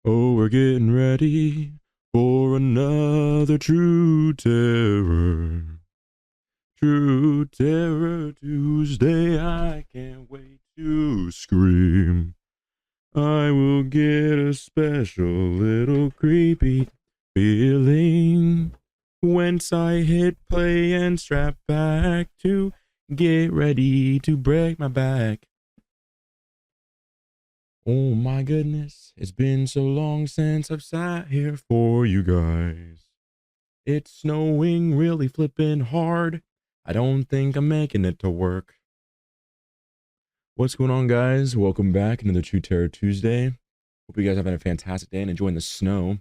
Oh, we're getting ready for another True Terror. True Terror Tuesday. I can't wait to scream. I will get a special little creepy feeling once I hit play and strap back to get ready to break my back. Oh my goodness, it's been so long since I've sat here for you guys. It's snowing really flippin' hard. I don't think I'm making it to work. What's going on, guys? Welcome back. Another True Terror Tuesday. Hope you guys are having a fantastic day and enjoying the snow.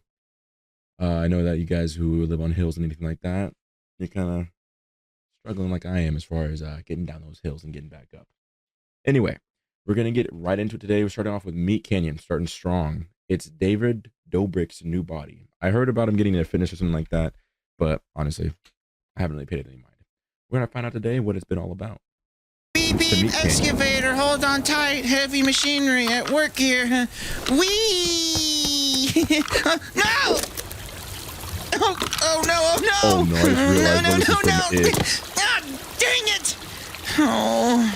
I know that you guys who live on hills and anything like that, you're kind of struggling like I am as far as getting down those hills and getting back up. Anyway, we're going to get right into it today. We're starting off with Meat Canyon, starting strong. It's David Dobrik's new body. I heard about him getting a fitness or something like that, but honestly, I haven't really paid it any mind. We're going to find out today what it's been all about. Beep, beep, excavator, hold on tight. Heavy machinery at work here. Whee! No! Oh, no, oh, no! Oh, no, I just realized no, what no, this thing no. is. Ah, dang it! Oh.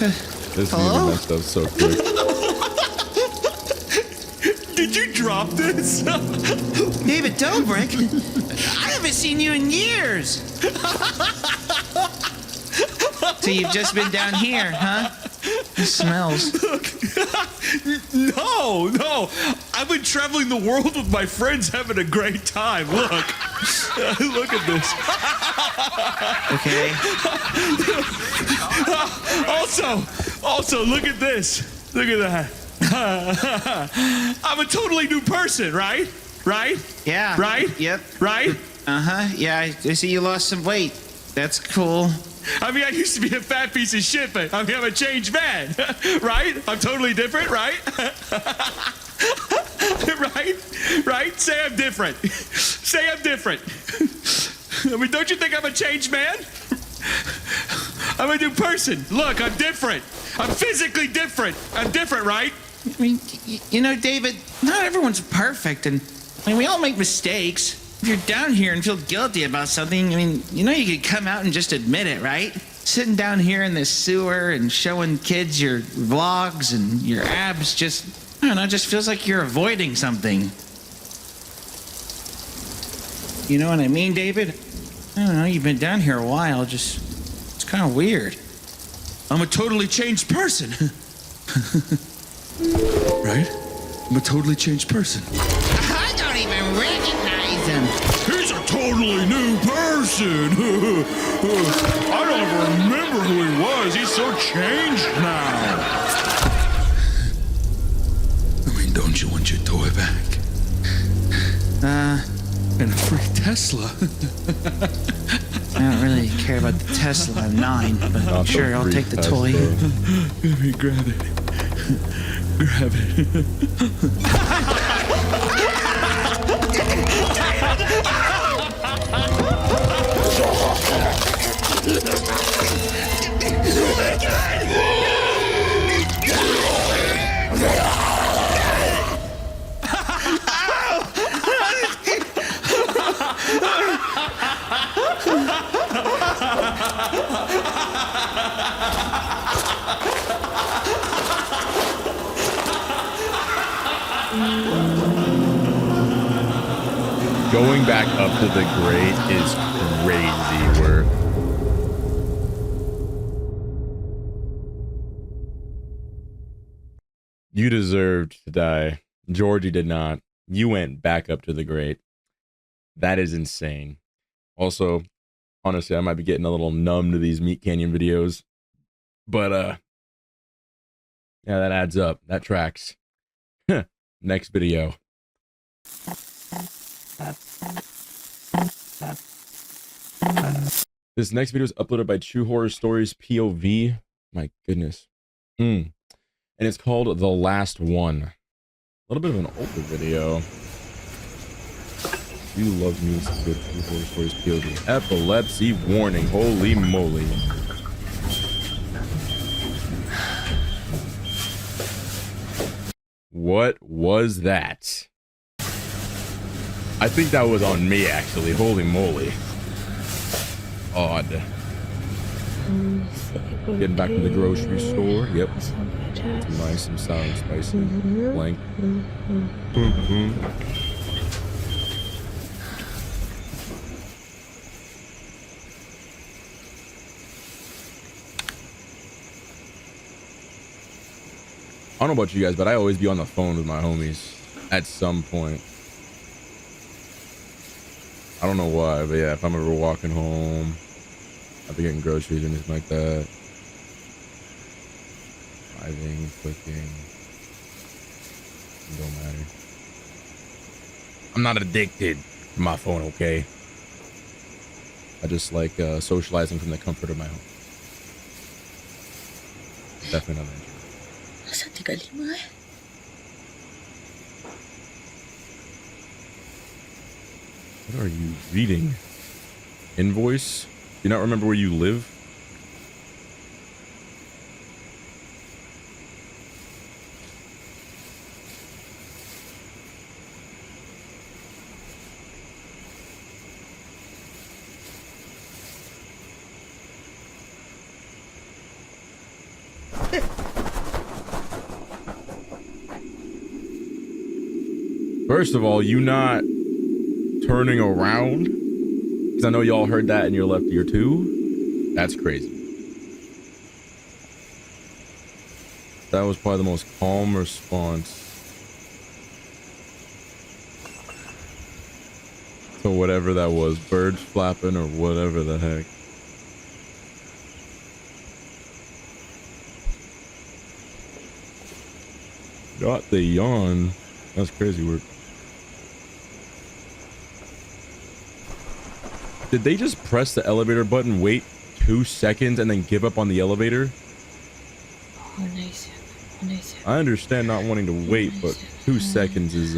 This Hello? even messed up so quick. Did you drop this? David Dobrik? I haven't seen you in years. So you've just been down here, huh? It smells. No. I've been traveling the world with my friends having a great time. Look. Look at this. Okay. Also, look at this. Look at that. I'm a totally new person, right? Right? Yeah. Right? Yep. Right? Uh-huh. Yeah, I see you lost some weight. That's cool. I mean, I used to be a fat piece of shit, but I'm a changed man, right? I'm totally different, right? Right? Say I'm different. Say I'm different. I mean, don't you think I'm a changed man? I'm a new person. Look, I'm different. I'm physically different. I'm different, right? I mean, you know, David, not everyone's perfect, and I mean, we all make mistakes. If you're down here and feel guilty about something, I mean, you know, you could come out and just admit it, right? Sitting down here in this sewer and showing kids your vlogs and your abs just, I don't know, just feels like you're avoiding something. You know what I mean, David? I don't know, you've been down here a while, it's kind of weird. I'm a totally changed person. Right? I'm a totally changed person. I don't even recognize him. He's a totally new person. I don't even remember who he was. He's so changed now. I mean, don't you want your toy back? And a free Tesla. I don't really care about the Tesla 9, but Not the sure, I'll free take the Tesla. toy. Let me grab it. Grab it. Going back up to the grate is crazy work. You deserved to die. Georgie did not. You went back up to the grate. That is insane. Also, honestly, I might be getting a little numb to these Meat Canyon videos. But, yeah, that adds up. That tracks. Next video. This next video is uploaded by True Horror Stories POV. My goodness. And it's called The Last One. A little bit of an older video. You love me some good True Horror Stories POV. Epilepsy warning. Holy moly. What was that? I think that was on me, actually. Holy moly. Odd. Getting back to the grocery store. Yep. Some nice, some sour and spicy. Blank. I don't know about you guys, but I always be on the phone with my homies at some point. I don't know why, but yeah, if I'm ever walking home, I'll be getting groceries or anything like that. Driving, cooking. It don't matter. I'm not addicted to my phone, okay? I just like socializing from the comfort of my home. Definitely not an introvert. Masa 35 eh? What are you reading? Invoice? Do you not remember where you live? First of all, you not turning around, because I know y'all heard that in your left ear too. That's crazy. That was probably the most calm response to whatever that was, birds flapping or whatever the heck. Got the yawn. That's crazy work. Did they just press the elevator button, wait 2 seconds, and then give up on the elevator? Oh, nice. Oh, nice. I understand not wanting to wait, but 2 seconds is,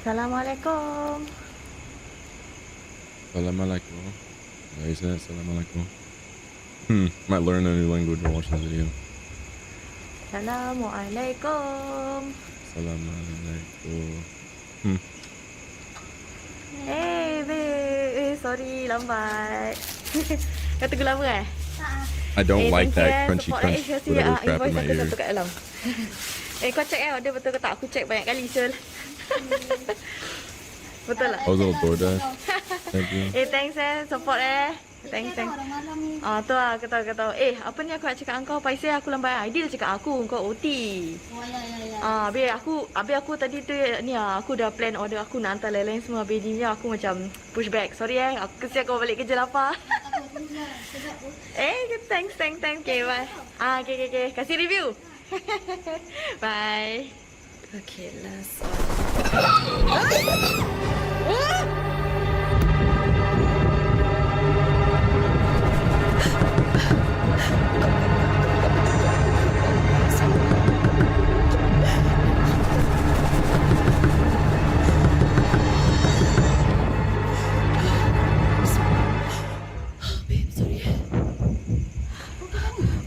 Assalamualaikum. Assalamualaikum. Yeah, you said Assalamualaikum. Might learn a new language while watching the video. Assalamualaikum. Assalamualaikum. Hey, babe. Sorry, lambat. Kau tunggu lama eh? I don't like thank that you, crunchy support crunch, whatever crap in my invoice aku ear. satu kat dalam. Kau check order betul ke tak? Aku check banyak kali, Syul. Betul lah. I was a little DoorDash. Thank you. Thanks support Thanks. Tu lah, aku tahu. Apa ni aku nak cakap dengan kau? Paisi aku lambat. Ideal cakap aku, kau OT. Oh ya. Habis aku tadi tu ni aku dah plan order aku nak hantar lain-lain semua. Habis ni aku macam push back. Sorry aku kesian kau balik kerja lapar. Thanks. Okay, bye. Okay. Kasih review. Bye. Okay, last one.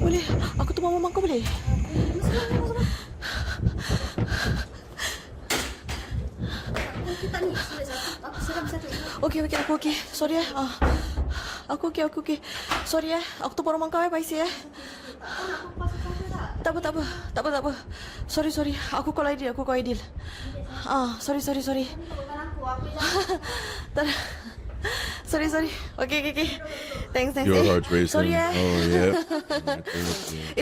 Boleh? Aku tunggu mama kau boleh? Okay, aku okay. Sorry Aku okay. Sorry aku tunggu mama kau Paisi Tak apa. Sorry. Aku call Aidil. Sorry. Sorry. Okay. Thanks. Your heart's racing. Sorry Oh, yeah.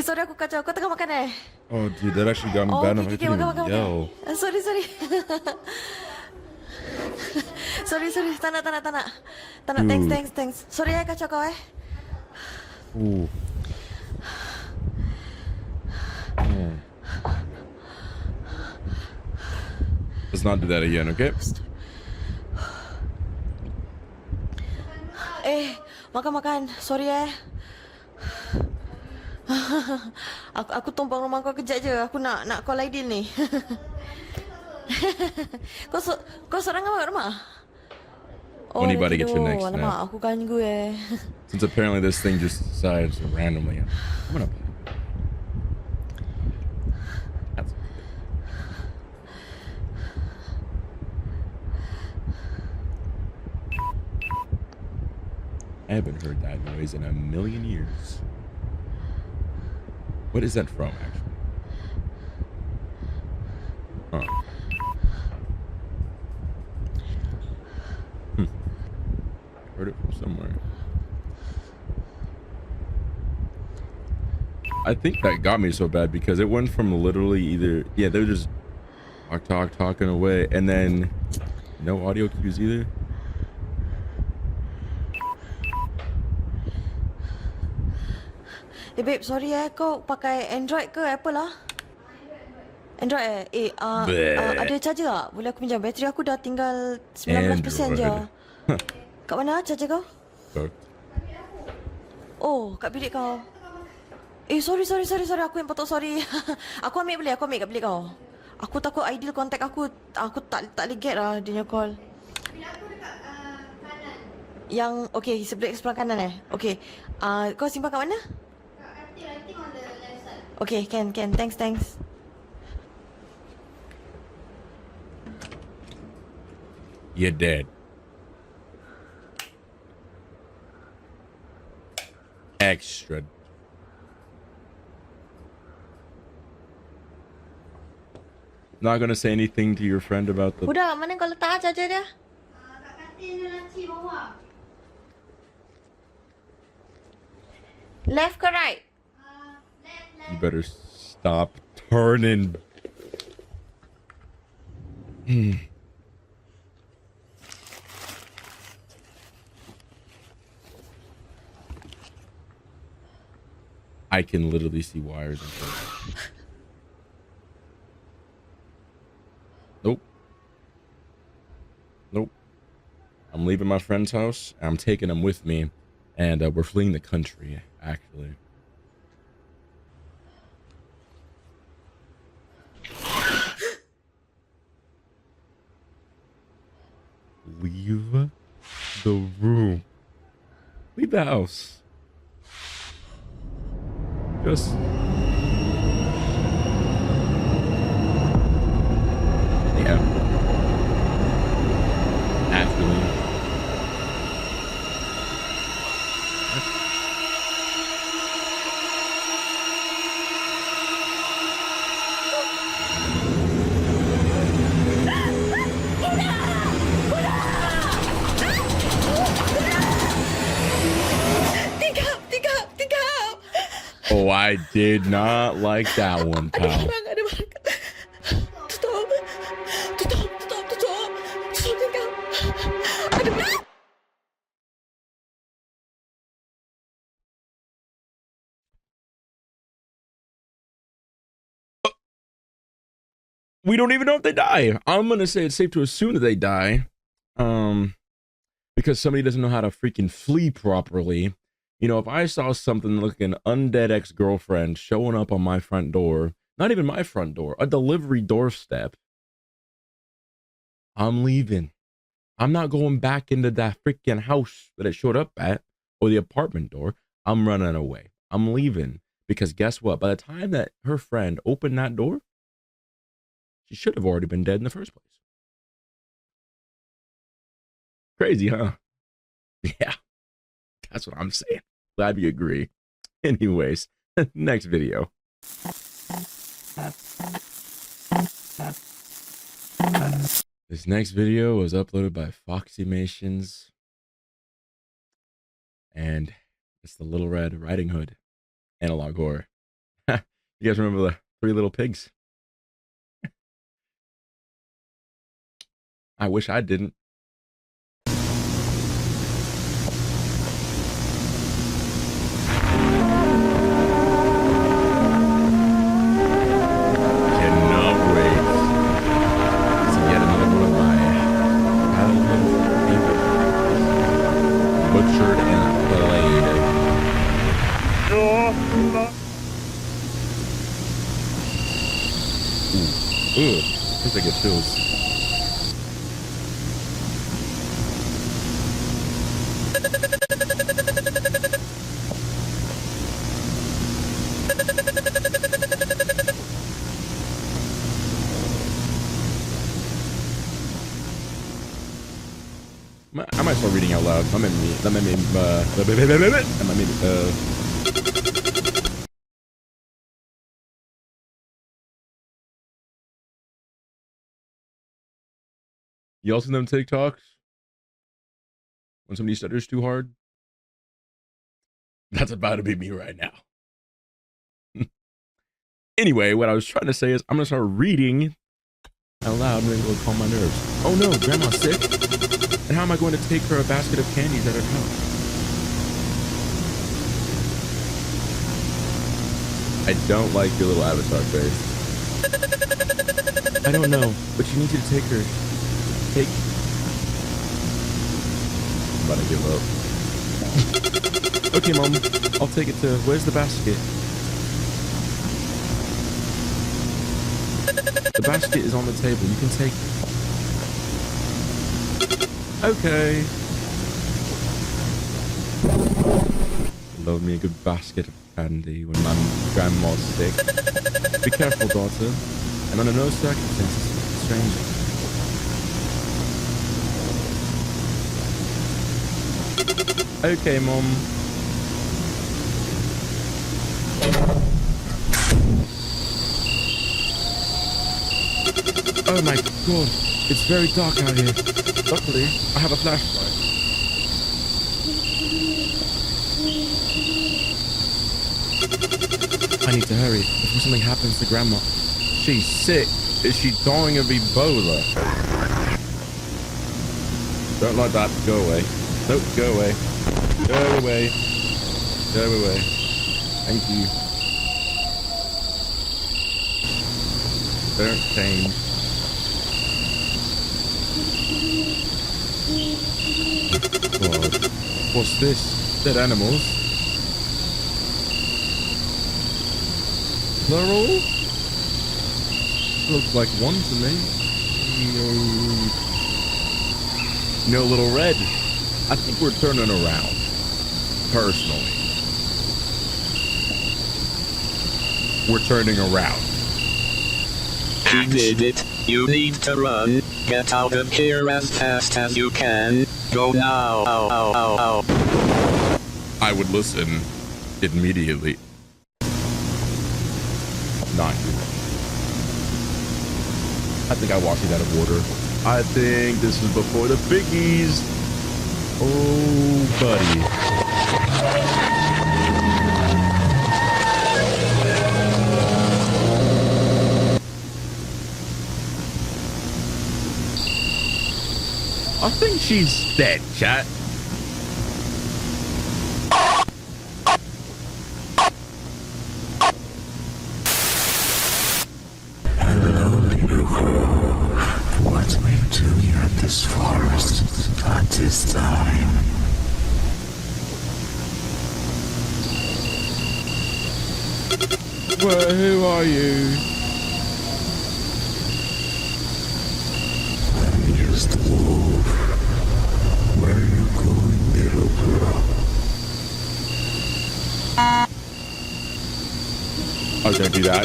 Sorry aku kacau. Kau tengah makan Oh, dude, that actually got me bad enough. I couldn't even yell. Sorry. Sorry. Tak nak. Thanks. Sorry kacau kau Ooh. Man. Let's not do that again, okay? Makan. Sorry aku tumpang rumah kau kejap je. Aku nak call Aidil ni. Kau seorang kat rumah? When are you about to get your next Alamak, nap? aku ganggu Since apparently this thing just decides randomly. I'm gonna. That's I haven't heard that noise in a million years. What is that from, actually? Huh. Heard it from somewhere. I think that got me so bad because it went from literally either, yeah, they were just talking away, and then no audio cues either. Babe, sorry kau pakai Android ke Apple lah? Android ada charger tak? Boleh aku pinjam? Bateri aku dah tinggal 19% je. Kat mana charger kau? Oh, kat bilik kau. Sorry. Aku yang patut sorry. Aku ambil kat bilik kau. Aku takut Aidil contact aku. Aku tak boleh get lah dia punya call. Bilik aku dekat kanan. Yang, okay, sebelah kanan Okay. Kau simpan kat mana? I think on the left side. Okay, can. Thanks. You're dead. Extra. Not gonna say anything to your friend about the. Budak, mana kau letak charger dia? Kat katil laci bawah. Left ke right? Left. You better stop turning. I can literally see wires and stuff. Nope. I'm leaving my friend's house. I'm taking him with me, and we're fleeing the country, actually. Leave the room. Leave the house. Just. Yeah. Actually. Oh, I did not like that one, pal. We don't even know if they die. I'm gonna say it's safe to assume that they die, because somebody doesn't know how to freaking flee properly. You know, if I saw something like an undead ex-girlfriend showing up on my front door, not even my front door, a delivery doorstep, I'm leaving. I'm not going back into that freaking house that it showed up at or the apartment door. I'm running away. I'm leaving because guess what? By the time that her friend opened that door, she should have already been dead in the first place. Crazy, huh? Yeah, that's what I'm saying. Glad you agree. Anyways, next video. This next video was uploaded by Foxymations, and it's the Little Red Riding Hood analog horror. You guys remember the Three Little Pigs? I wish I didn't. Butchered Grandma. Ooh, I think I get chills. I might start reading out loud. That made me, Y'all seen them TikToks? When somebody stutters too hard? That's about to be me right now. Anyway, what I was trying to say is I'm going to start reading out loud. Maybe it'll calm my nerves. Oh no, Grandma's sick? And how am I going to take her a basket of candies at her house? I don't like your little avatar face. I don't know, but you need to take her. I'm about to give up. Okay, Mom. I'll take it to... Where's the basket? The basket is on the table. You can take it. Okay. Love me a good basket of candy when my grandma's sick. Be careful, daughter. And under no circumstances, stranger. Okay, Mom. Oh my god, it's very dark out here. Luckily, I have a flashlight. I need to hurry before something happens to Grandma. She's sick. Is she dying of Ebola? Don't like that. Go away. Nope, go away. Go away. Go away. Thank you. Don't change. God. What's this? Dead animals? Plural? Looks like one to me. No Little Red. I think we're turning around. Personally. We're turning around. He did it. You need to run. Get out of here as fast as you can. Go now. I would listen immediately. 9. I think I washed it out of order. I think this is before the biggies. Oh, buddy. I think she's dead, chat. Hello, little girl. What are you doing at this forest at this time? Well, who are you? I'm just a wolf. Where are you going, little girl? Oh, don't do that.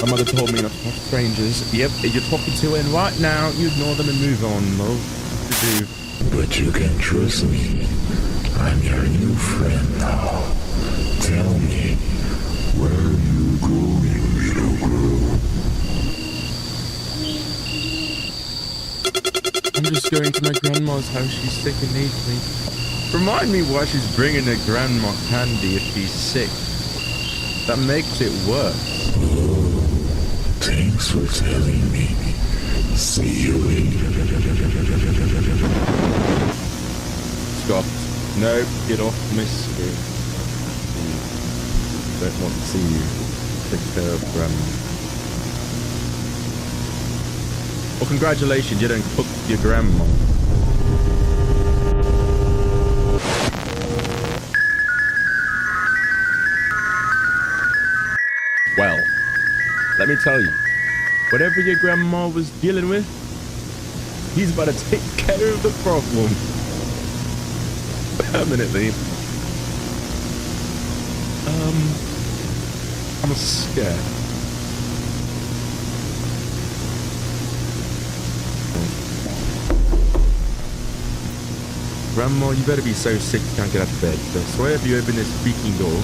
My mother told me not to talk to strangers. Yep, you're talking to her right now. You ignore them and move on, love. To do. But you can trust me. I'm your new friend now. Tell me, where are you going, little girl? I'm just going to my grandma's house. She's sick and needs me. Remind me why she's bringing her grandma candy if she's sick. That makes it worse. Oh, thanks for telling me. See you later. Scott. No, get off my screen. Don't want to see you. Take care of grandma. Well, congratulations, you don't cook your grandma. Let me tell you, whatever your grandma was dealing with, he's about to take care of the problem. Permanently. I'm scared. Grandma, you better be so sick you can't get out of bed. So I swear if you open this freaking door.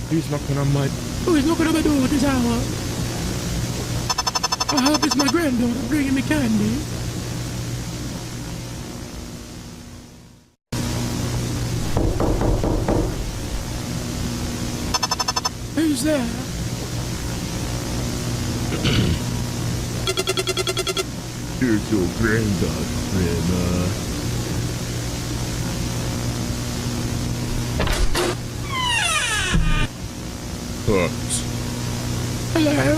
Who's knocking on my... Who is knocking on my door at this hour? I hope it's my granddaughter bringing me candy. Who's there? Here's your granddaughter, Grandma. Hooked. Hello?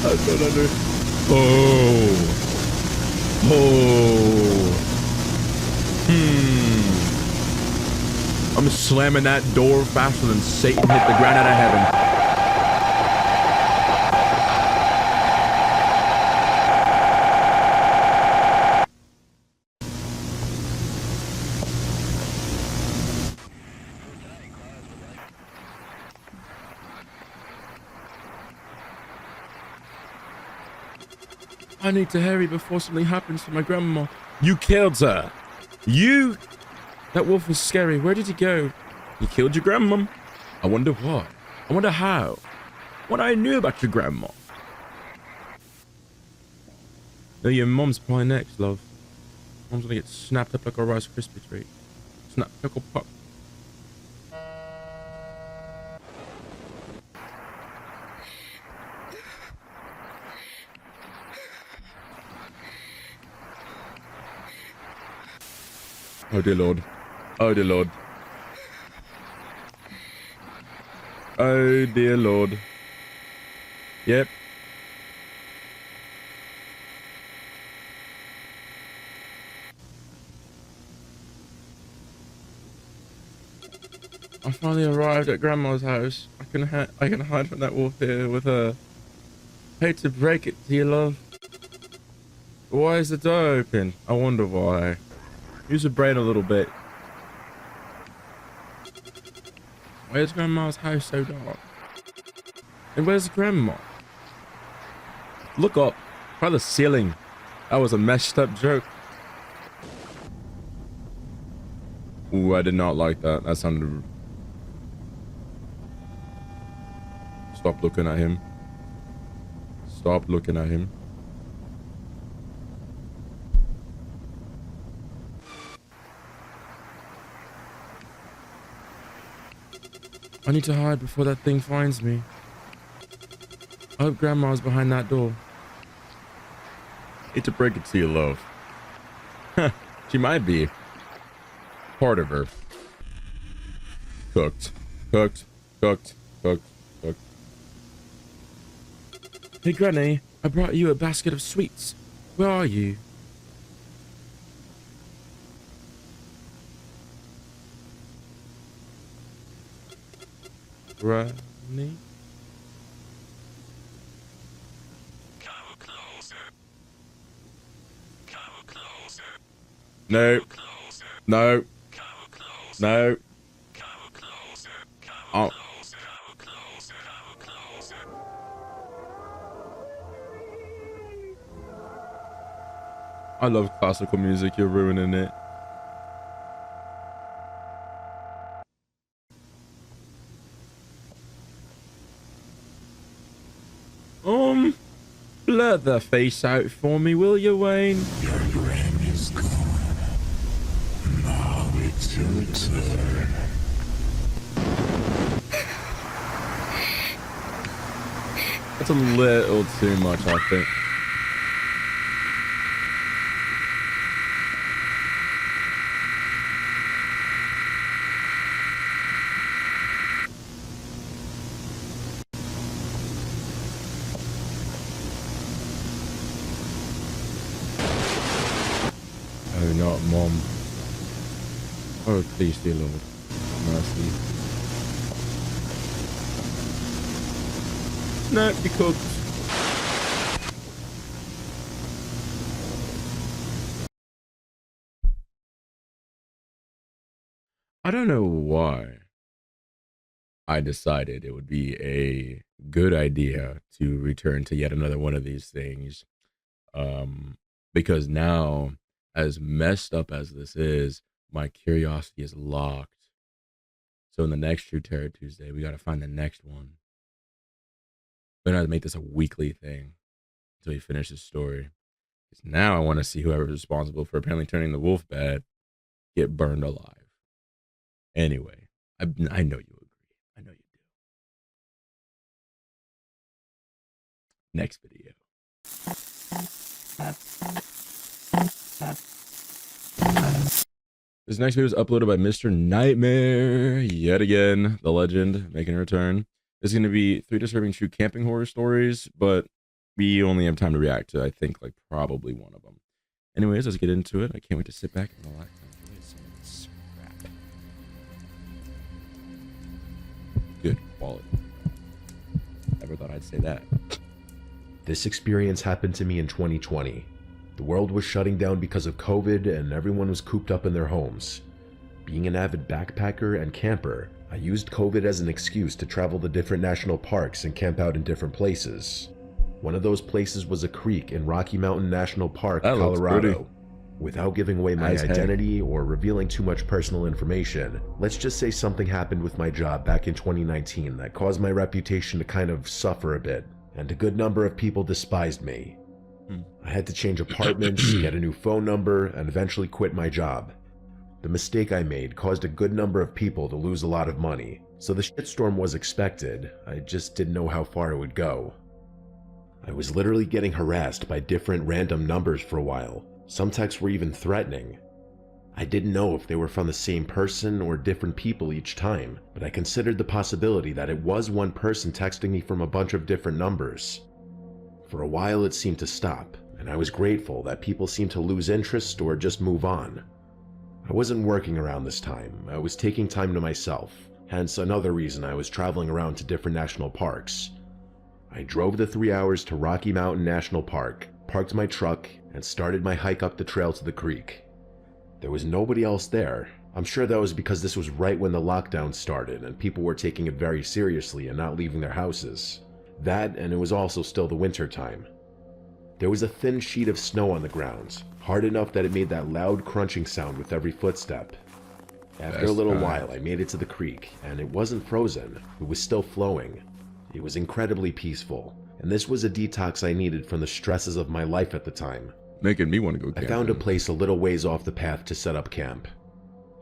I don't know. Oh. I'm slamming that door faster than Satan hit the ground out of heaven. I need to hurry before something happens to my grandma. You killed her. You? That wolf was scary. Where did he go? He killed your grandma. I wonder what. I wonder how. What I knew about your grandma. No, your mom's probably next, love. Mom's gonna get snapped up like a Rice Krispie treat. Snap, pickle, pop. Oh dear Lord. Oh dear Lord. Oh dear Lord. Yep. I finally arrived at Grandma's house. I can hide from that wolf here with her. Hate to break it to you, love. Why is the door open? I wonder why. Use your brain a little bit. Where's Grandma's house so dark? And where's Grandma? Look up. Try the ceiling. That was a messed up joke. Ooh, I did not like that. That sounded... Stop looking at him. Stop looking at him. I need to hide before that thing finds me. I hope Grandma's behind that door. Hate to break it to you, love. She might be. Part of her. Cooked. Cooked. Cooked. Cooked. Cooked. Hey, Granny. I brought you a basket of sweets. Where are you? Granny? Come closer. Come closer. No. Closer. No. Come closer. No. Come closer. Come Oh. closer. Come closer. Come closer. I love classical music. You're ruining it. Blur the face out for me, will you, Wayne? Your brain is gone. Now it's your turn. That's a little too much, I think. Oh, not Mom. Oh, please, dear Lord. Mercy. Not be cooked. I don't know why I decided it would be a good idea to return to yet another one of these things. Because now, as messed up as this is, my curiosity is locked. So in the next True Terror Tuesday, we got to find the next one. We're going to make this a weekly thing until we finish this story. Because now I want to see whoever's responsible for apparently turning the wolf bad get burned alive. Anyway, I know you agree. I know you do. Next video. This next video is uploaded by Mr. Nightmare. Yet again, the legend making a return. This is going to be 3 disturbing true camping horror stories, but we only have time to react to, I think, like probably one of them. Anyways, let's get into it. I can't wait to sit back and relax and enjoy some of this crap. Good quality. Never thought I'd say that. This experience happened to me in 2020. The world was shutting down because of COVID and everyone was cooped up in their homes. Being an avid backpacker and camper, I used COVID as an excuse to travel to different national parks and camp out in different places. One of those places was a creek in Rocky Mountain National Park, Colorado. Without giving away my identity or revealing too much personal information, let's just say something happened with my job back in 2019 that caused my reputation to kind of suffer a bit, and a good number of people despised me. I had to change apartments, get a new phone number, and eventually quit my job. The mistake I made caused a good number of people to lose a lot of money, so the shitstorm was expected. I just didn't know how far it would go. I was literally getting harassed by different random numbers for a while. Some texts were even threatening. I didn't know if they were from the same person or different people each time, but I considered the possibility that it was one person texting me from a bunch of different numbers. For a while it seemed to stop, and I was grateful that people seemed to lose interest or just move on. I wasn't working around this time, I was taking time to myself, hence another reason I was traveling around to different national parks. I drove the 3 hours to Rocky Mountain National Park, parked my truck, and started my hike up the trail to the creek. There was nobody else there. I'm sure that was because this was right when the lockdown started and people were taking it very seriously and not leaving their houses. That, and it was also still the winter time. There was a thin sheet of snow on the ground, hard enough that it made that loud crunching sound with every footstep. After a little while, I made it to the creek, and it wasn't frozen, it was still flowing. It was incredibly peaceful, and this was a detox I needed from the stresses of my life at the time. Making me want to go camping. I found a place a little ways off the path to set up camp.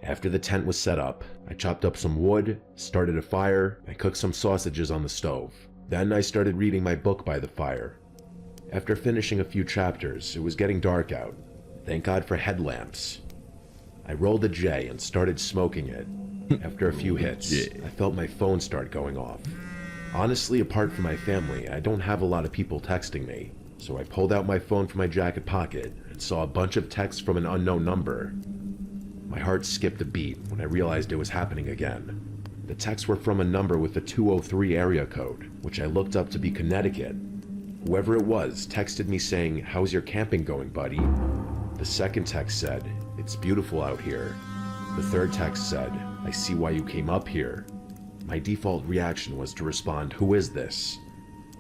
After the tent was set up, I chopped up some wood, started a fire, and cooked some sausages on the stove. Then I started reading my book by the fire. After finishing a few chapters, it was getting dark out. Thank God for headlamps. I rolled a J and started smoking it. After a few hits, I felt my phone start going off. Honestly, apart from my family, I don't have a lot of people texting me, so I pulled out my phone from my jacket pocket and saw a bunch of texts from an unknown number. My heart skipped a beat when I realized it was happening again. The texts were from a number with a 203 area code, which I looked up to be Connecticut. Whoever it was texted me saying, "How's your camping going, buddy?" The second text said, "It's beautiful out here." The third text said, "I see why you came up here." My default reaction was to respond, "Who is this?"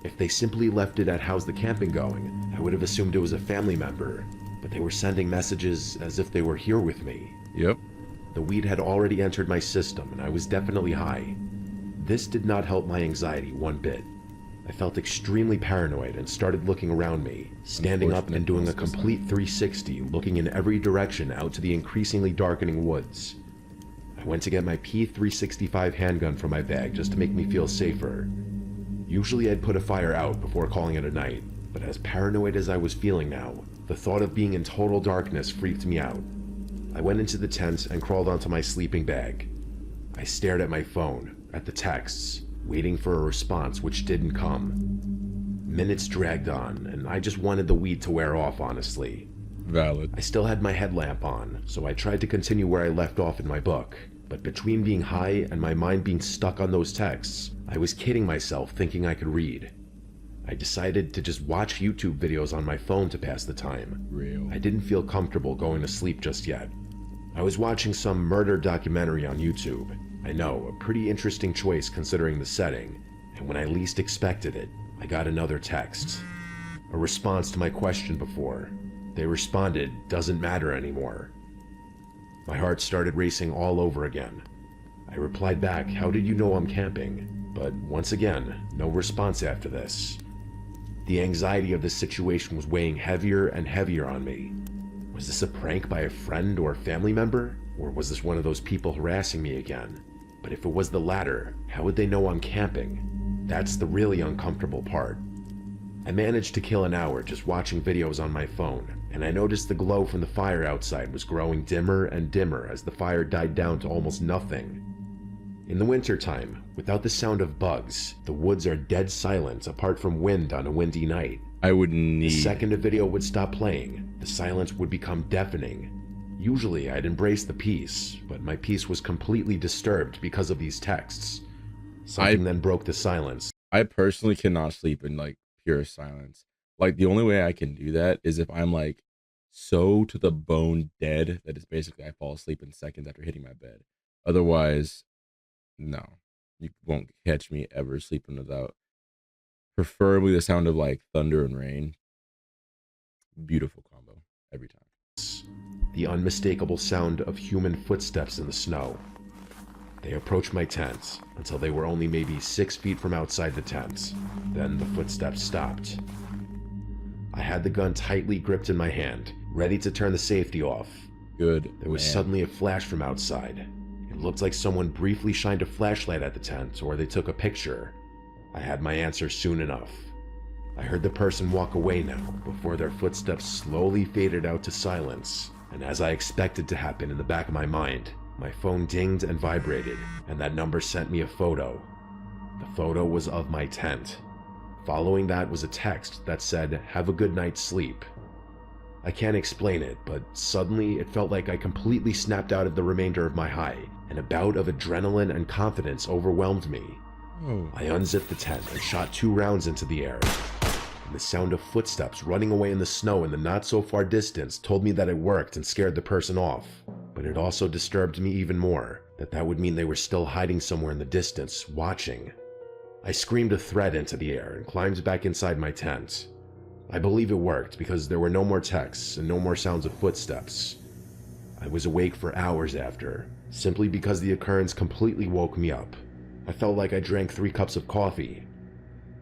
If they simply left it at "How's the camping going?" I would have assumed it was a family member, but they were sending messages as if they were here with me. Yep. The weed had already entered my system and I was definitely high. This did not help my anxiety one bit. I felt extremely paranoid and started looking around me, standing up and doing a complete 360, looking in every direction out to the increasingly darkening woods. I went to get my P365 handgun from my bag just to make me feel safer. Usually I'd put a fire out before calling it a night, but as paranoid as I was feeling now, the thought of being in total darkness freaked me out. I went into the tent and crawled onto my sleeping bag. I stared at my phone, at the texts, waiting for a response which didn't come. Minutes dragged on, and I just wanted the weed to wear off, honestly. Valid. I still had my headlamp on, so I tried to continue where I left off in my book. But between being high and my mind being stuck on those texts, I was kidding myself thinking I could read. I decided to just watch YouTube videos on my phone to pass the time. Real. I didn't feel comfortable going to sleep just yet. I was watching some murder documentary on YouTube. I know, a pretty interesting choice considering the setting. And when I least expected it, I got another text. A response to my question before. They responded, "Doesn't matter anymore." My heart started racing all over again. I replied back, "How did you know I'm camping?" But once again, no response after this. The anxiety of this situation was weighing heavier and heavier on me. Was this a prank by a friend or family member? Or was this one of those people harassing me again? But if it was the latter, how would they know I'm camping? That's the really uncomfortable part. I managed to kill an hour just watching videos on my phone, and I noticed the glow from the fire outside was growing dimmer and dimmer as the fire died down to almost nothing. In the wintertime, without the sound of bugs, the woods are dead silent apart from wind on a windy night. I would need... The second a video would stop playing, the silence would become deafening. Usually I'd embrace the peace, but my peace was completely disturbed because of these texts. Something then broke the silence. I personally cannot sleep in like pure silence. Like the only way I can do that is if I'm like so to the bone dead that it's basically I fall asleep in seconds after hitting my bed. Otherwise, no, you won't catch me ever sleeping without preferably the sound of like thunder and rain. Beautiful combo every time. The unmistakable sound of human footsteps in the snow. They approached my tent until they were only maybe 6 feet from outside the tent. Then the footsteps stopped. I had the gun tightly gripped in my hand, ready to turn the safety off. Good. There was suddenly a flash from outside. It looked like someone briefly shined a flashlight at the tent, or they took a picture. I had my answer soon enough. I heard the person walk away now, before their footsteps slowly faded out to silence. And as I expected to happen in the back of my mind, my phone dinged and vibrated, and that number sent me a photo. The photo was of my tent. Following that was a text that said, "Have a good night's sleep." I can't explain it, but suddenly it felt like I completely snapped out of the remainder of my high, and a bout of adrenaline and confidence overwhelmed me. I unzipped the tent and shot 2 rounds into the air. And the sound of footsteps running away in the snow in the not-so-far distance told me that it worked and scared the person off. But it also disturbed me even more, that would mean they were still hiding somewhere in the distance, watching. I screamed a threat into the air and climbed back inside my tent. I believe it worked because there were no more texts and no more sounds of footsteps. I was awake for hours after, simply because the occurrence completely woke me up. I felt like I drank 3 cups of coffee.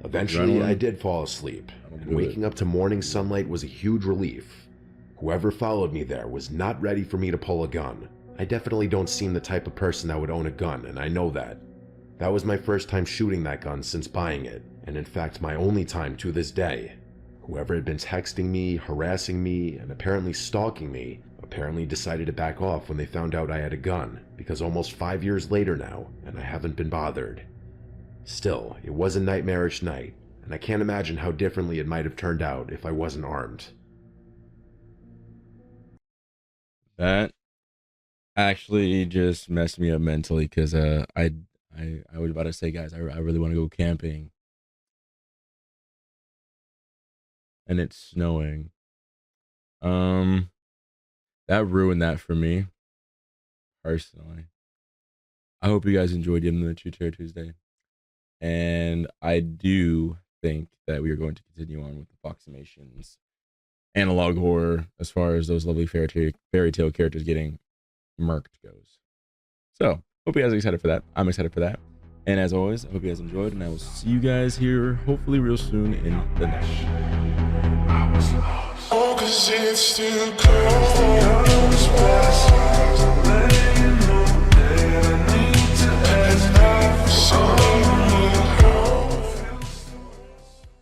Eventually, I did fall asleep, and waking up to morning sunlight was a huge relief. Whoever followed me there was not ready for me to pull a gun. I definitely don't seem the type of person that would own a gun, and I know that. That was my first time shooting that gun since buying it, and in fact my only time to this day. Whoever had been texting me, harassing me, and apparently stalking me, apparently decided to back off when they found out I had a gun, because almost 5 years later now, and I haven't been bothered. Still, it was a nightmarish night, and I can't imagine how differently it might have turned out if I wasn't armed. That actually just messed me up mentally because I was about to say, guys, I really want to go camping, and it's snowing. That ruined that for me personally. I hope you guys enjoyed the end of the Tutorial Tuesday, and I do think that we are going to continue on with the Foximations analog horror as far as those lovely fairy tale characters getting murked goes. So hope you guys are excited for that. I'm excited for that, and as always, I hope you guys enjoyed, and I will see you guys here hopefully real soon in the next one. Oh, 'cause it's too close.